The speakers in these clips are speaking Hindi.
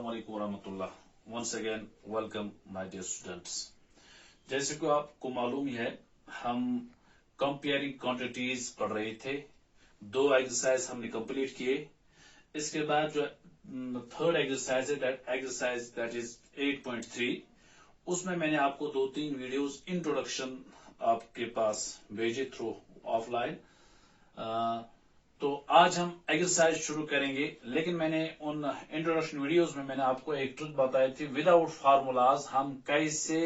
अस्सलामुअलैकुम वरहमतुल्लाह। Once again welcome my dear students. जैसे कि आपको मालूम ही है, हम कंपेयरिंग क्वांटिटीज पढ़ रहे थे। 2 एक्सरसाइज हमने कंप्लीट किए। इसके बाद जो थर्ड एक्सरसाइज है, दैट इज 8.3, उसमें मैंने आपको 2-3 वीडियोस इंट्रोडक्शन आपके पास भेजे थ्रू ऑफलाइन। तो आज हम एक्सरसाइज शुरू करेंगे, लेकिन मैंने उन इंट्रोडक्शन वीडियोस में मैंने आपको एक ट्रिक बताई थी, विदाउट फार्मूलाज हम कैसे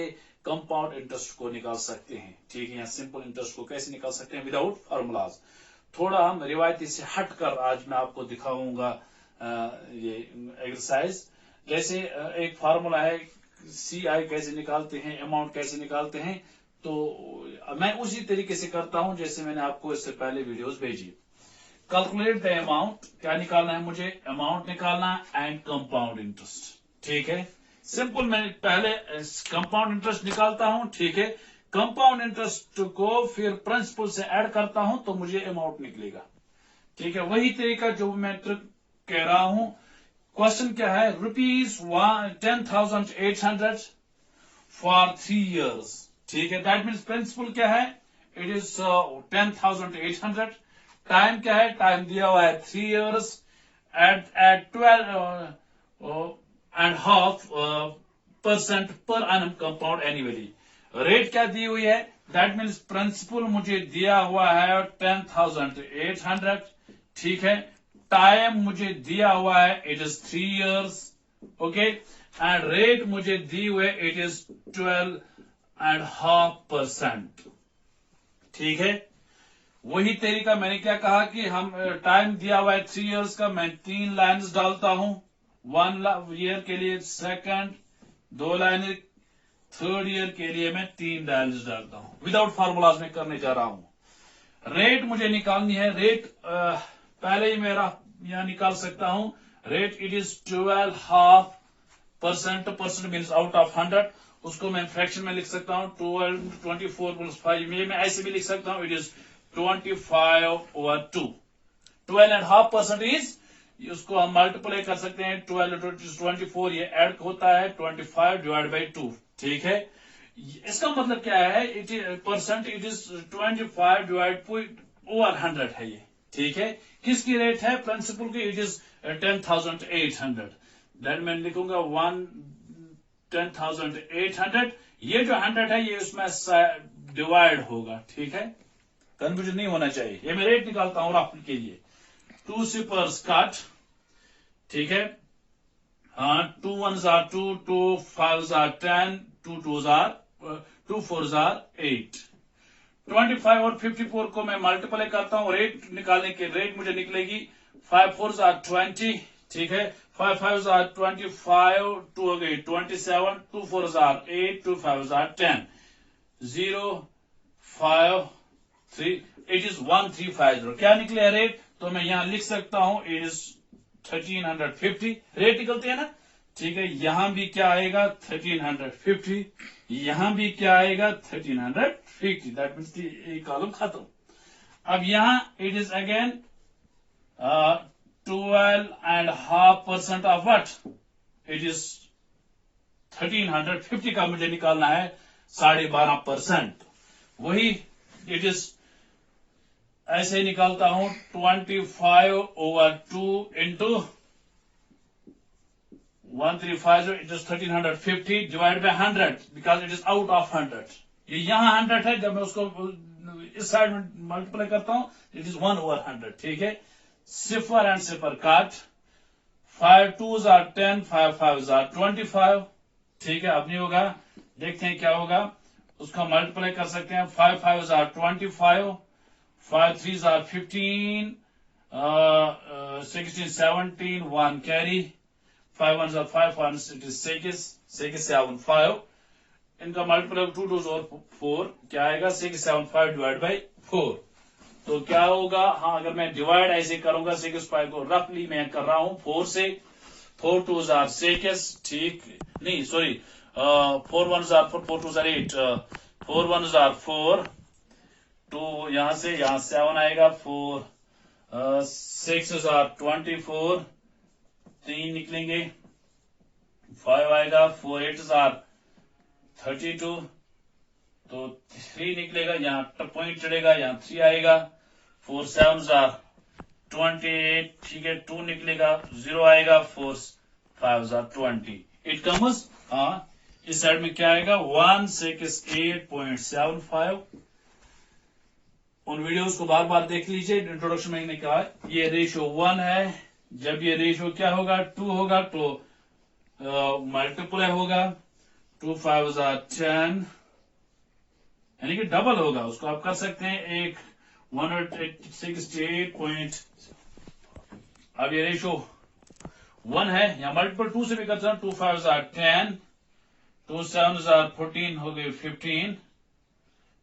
कंपाउंड इंटरेस्ट को निकाल सकते हैं। ठीक है, या सिंपल इंटरेस्ट को कैसे निकाल सकते हैं विदाउट फार्मूलाज। थोड़ा हम रिवायती से हटकर आज मैं आपको दिखाऊंगा ये एक्सरसाइज। जैसे एक फार्मूला है, CI कैसे निकालते हैं, अमाउंट कैसे निकालते हैं, तो मैं उसी तरीके से करता हूं जैसे मैंने आपको इससे पहले वीडियोस भेजी। कैलकुलेट द अमाउंट, क्या निकालना है मुझे, अमाउंट निकालना एंड कंपाउंड इंटरेस्ट। ठीक है, सिंपल। मैं पहले कंपाउंड इंटरेस्ट निकालता हूं, ठीक है। कंपाउंड इंटरेस्ट को फिर प्रिंसिपल से ऐड करता हूं तो मुझे अमाउंट निकलेगा। ठीक है, वही तरीका जो मैं ट्रिक कह रहा हूं। क्वेश्चन क्या है, ₹10,800 फॉर 3 years। ठीक है, दैट मीन्स प्रिंसिपल क्या है, इट इज 10,800। टाइम क्या है, टाइम दिया हुआ है 3 years at 12.5% पर annum कंपाउंड एनुअली। रेट क्या दी हुई है, दैट मीन्स प्रिंसिपल मुझे दिया हुआ है 10,800। ठीक है, टाइम मुझे दिया हुआ है it is 3 years। Okay, and rate मुझे दी हुई है इट इज 12.5%। ठीक है, वही तरीका मैंने क्या कहा कि हम टाइम दिया हुआ है 3 years का, मैं 3 लाइन्स डालता हूं। 1 year के लिए सेकंड 2 लाइन, थर्ड ईयर के लिए मैं 3 लाइन्स डालता हूं। विदाउट फार्मूलाज में करने जा रहा हूं। रेट मुझे निकालनी है। रेट पहले ही मेरा यहां निकाल सकता हूं। Rate it is 12.5%। Percent means out of 100। उसको मैं फ्रैक्शन में लिख सकता हूं, 24 + 5। मैं ऐसे भी लिख सकता हूं, इट इज 25/2। 12.5% इज, उसको हम मल्टीप्लाई कर सकते हैं, 12 × 24, ये ऐड होता है 25/2। ठीक है, इसका मतलब क्या है, इट परसेंट इट इज 25/100 है ये। ठीक है, किसकी रेट है, प्रिंसिपल की, इट इज 10,800। देन मैं लिखूंगा 10,800। ये जो 100 है ये उसमें डिवाइड होगा। ठीक है, कंफ्यूजन नहीं होना चाहिए। ये मैं रेट निकालता हूं रफ के लिए। 2 सिपर्स कट। ठीक है, हाँ, 2 1s are 2, 2 5s are 10, 2 2s are 2 4s are 8। 25 और 54 को मैं मल्टीप्लाई करता हूं। रेट निकालने के रेट मुझे निकलेगी 5 4s are 20। ठीक है, 5 5s are 25, 2 हो गई 27, 2 4s are 8, 2 5s are 10। 0 5 3, it is 1350। क्या निकले रेट, तो मैं यहां लिख सकता हूं, इट इज 1350। रेट निकलते हैं ना। ठीक है, यहां भी क्या आएगा 1350, यहां भी क्या आएगा 1350। दैट मीन्स ये कॉलम खत्म। अब यहां it is again 12.5% of what, it is 1350 का मुझे निकालना है 12.5%। वही इट इज ऐसे निकालता हूं, 25/2 into 135, it is 1350 divide by 100, because it is out of 100। ये यहां 100 है, जब मैं उसको इस साइड में मल्टीप्लाई करता हूं, इट इज 1/100। ठीक है, सिफर एंड सिफर काट, 5 2s are 10, 5 5s are 25। ठीक है, अब नहीं होगा, देखते हैं क्या होगा। उसका मल्टीप्लाई कर सकते हैं, 5 5s are 25, 5 3s are 15, 16 17, 1 carry, 5 1s are 5 1s, it is 6 7 5। इनका मल्टीप्लाई 2 2s और 4 क्या आएगा, 6 7 5 डिवाइड बाई 4। तो क्या होगा, हाँ, अगर मैं डिवाइड ऐसे करूंगा 6 5 को, रफली मैं कर रहा हूं 4 से। 4 2s are 6, ठीक नहीं, sorry, 4 1s are 4, 4 2s are 8, 4 1s are 4, 2 यहां से यहां 7 आएगा, 4 6s are 24, 3 निकलेंगे, 5 आएगा, 4 8 आर 32, तो 3 निकलेगा, यहाँ पॉइंट चढ़ेगा, यहाँ 3 आएगा, 4 7 आर 28, ठीक है, 2 निकलेगा, 0 आएगा, 4 5 आर 20, इट कम्स, हाँ इस साइड में क्या आएगा 168.75। उन वीडियोस को बार बार देख लीजिए, इंट्रोडक्शन में मैंने कहा ये रेशियो 1 है, जब ये रेशियो क्या होगा 2 होगा तो मल्टीप्लाई होगा, 2 5 आर 10, यानी कि डबल होगा, उसको आप कर सकते हैं एक 168. अब ये रेशियो 1 है, या मल्टीपल 2 से भी कर सकते हैं, 2 5 आर 10, 2 7 आर 14 हो गए 15,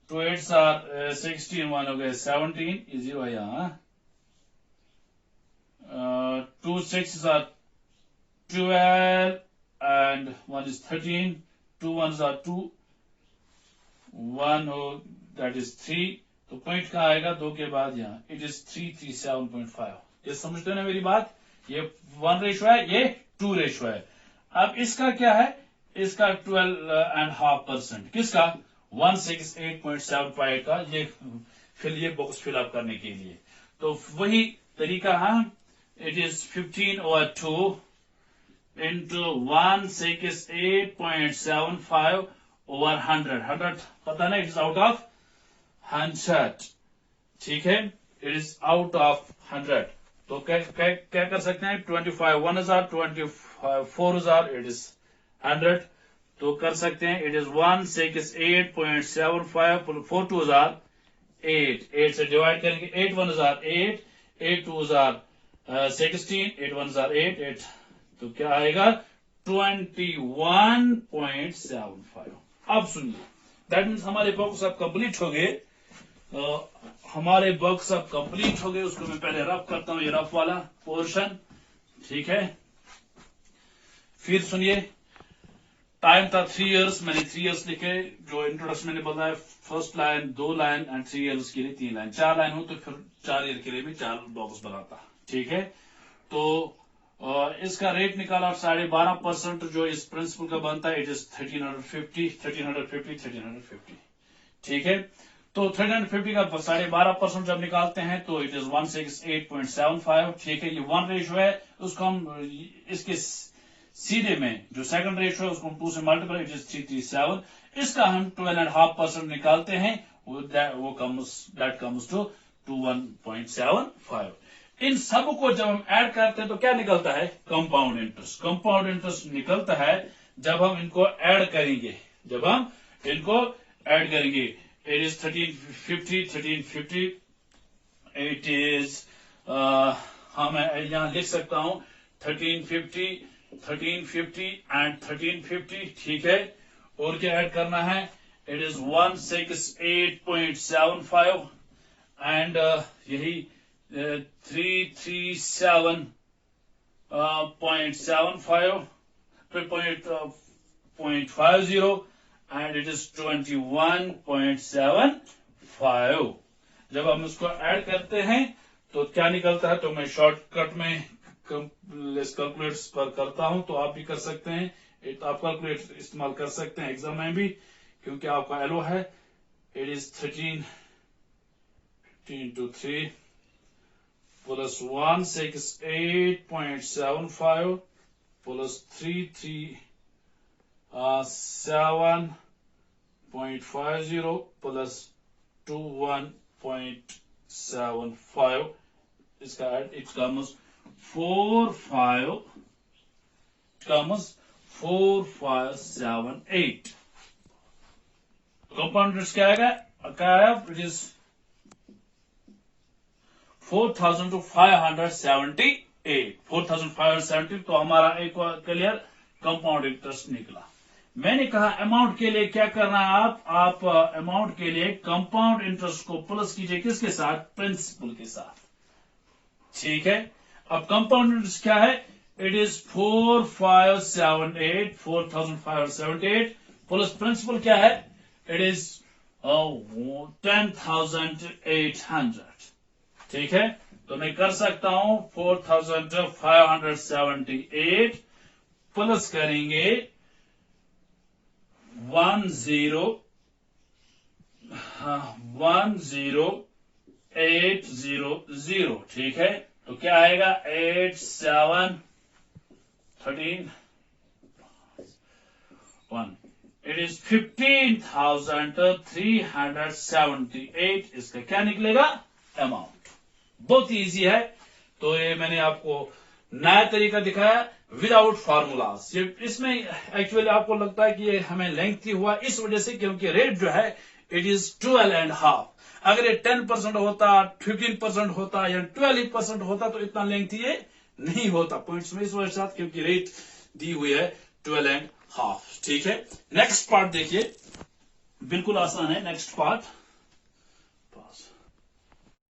2 8 आर 16, 1 हो गए 17, ये 0 है यहाँ, 2 6 are 12 and 1 is 13, 2 1s are 2, 1 हो that is 3, तो पॉइंट कहाँ आएगा 2 के बाद यहाँ, it is 337.5। ये समझते हो ना मेरी बात, ये 1 रेशो है, ये 2 रेशो है। अब इसका क्या है, इसका 12.5%, किसका 168.75 का, ये बॉक्स फिलअप करने के लिए, तो वही तरीका है, it is 15/2 into 168.75 over 100, 100 पता नहीं, it is out of 100, ठीक है, it is out of 100, तो क्या कर सकते हैं, 25 1000, 25 4000, it is 100, तो कर सकते हैं, it is 168.75 4 2 8, 8 से डिवाइड करेंगे, 8 1 8, 8 2 16, 8 1 8, 8, तो क्या आएगा 21.75। अब सुनिए, दैट मीन्स हमारे बॉक्स अब कंप्लीट हो गए, हमारे बॉक्स अब कंप्लीट हो गए, उसको मैं पहले रफ करता हूं, ये रफ वाला पोर्शन, ठीक है। फिर सुनिए, टाइम था 3 इयर्स, मैंने 3 इयर्स लिखे, जो इंट्रोडक्शन मैंने बताया, first line 2 line and 3 years के लिए 3 लाइन, 4 लाइन हो तो फिर 4 ईयर के लिए भी 4 बॉक्स बनाता, ठीक है। तो इसका रेट निकाला 12.5%, जो इस प्रिंसिपल का बनता है, इट इज 1350, ठीक है। तो 1350 का 12.5% जब निकालते हैं तो इट इज 168.75, ठीक है, ये 1 रेशो है, उसको हम इसके सीधे में जो सेकंड रेशो है उसको हम 2 से मल्टीप्लाई, इट इज 337, इसका हम 12.5% निकालते हैं, दैट कम्स टू 1.75। इन सब को जब हम ऐड करते हैं तो क्या निकलता है, कंपाउंड इंटरेस्ट। कंपाउंड इंटरेस्ट निकलता है जब हम इनको ऐड करेंगे, जब हम इनको ऐड करेंगे, इट इज 1350, इट इज हम यहां लिख सकता हूं 1350 एंड 1350, ठीक है, और क्या ऐड करना है, इट इज 168.75 एंड यही 337.50 and it is 21.75। जब हम इसको ऐड करते हैं तो क्या निकलता है, तो मैं शॉर्टकट में कैलकुलेट पर करता हूं, तो आप भी कर सकते हैं, आप कैलकुलेट इस्तेमाल कर सकते हैं एग्जाम में भी, क्योंकि आपका एलो है, it is 13 to 3 plus 168.75 plus 337.50 plus 21.75, इसका it comes 4578। कंपाउंड इंटरेस्ट क्या आएगा, इट इज 4578, तो हमारा एक क्लियर कंपाउंड इंटरेस्ट निकला। मैंने कहा अमाउंट के लिए क्या करना है, आप अमाउंट के लिए कंपाउंड इंटरेस्ट को प्लस कीजिए, किसके साथ, प्रिंसिपल के साथ, ठीक है। अब कंपाउंड इंटरेस्ट क्या है, इट इज 4578 प्लस प्रिंसिपल क्या है, इट इज 10,800, ठीक है। तो मैं कर सकता हूं 4578 प्लस करेंगे 10800, ठीक है। तो क्या आएगा 8 7 13 1, इट इज 15,378। इसका क्या निकलेगा अमाउंट। बहुत ही इजी है। तो ये मैंने आपको नया तरीका दिखाया विदाउट फार्मूलाज। इसमें एक्चुअली आपको लगता है कि ये हमें लेंथी हुआ इस वजह से क्योंकि रेट जो है इट इज 12.5। अगर ये 10% होता, 15% होता या 12% होता तो इतना लेंथी ये नहीं होता पॉइंट्स में, इस वजह से क्योंकि रेट दी हुई है 12.5, ठीक है। नेक्स्ट पार्ट देखिए, बिल्कुल आसान है नेक्स्ट पार्ट।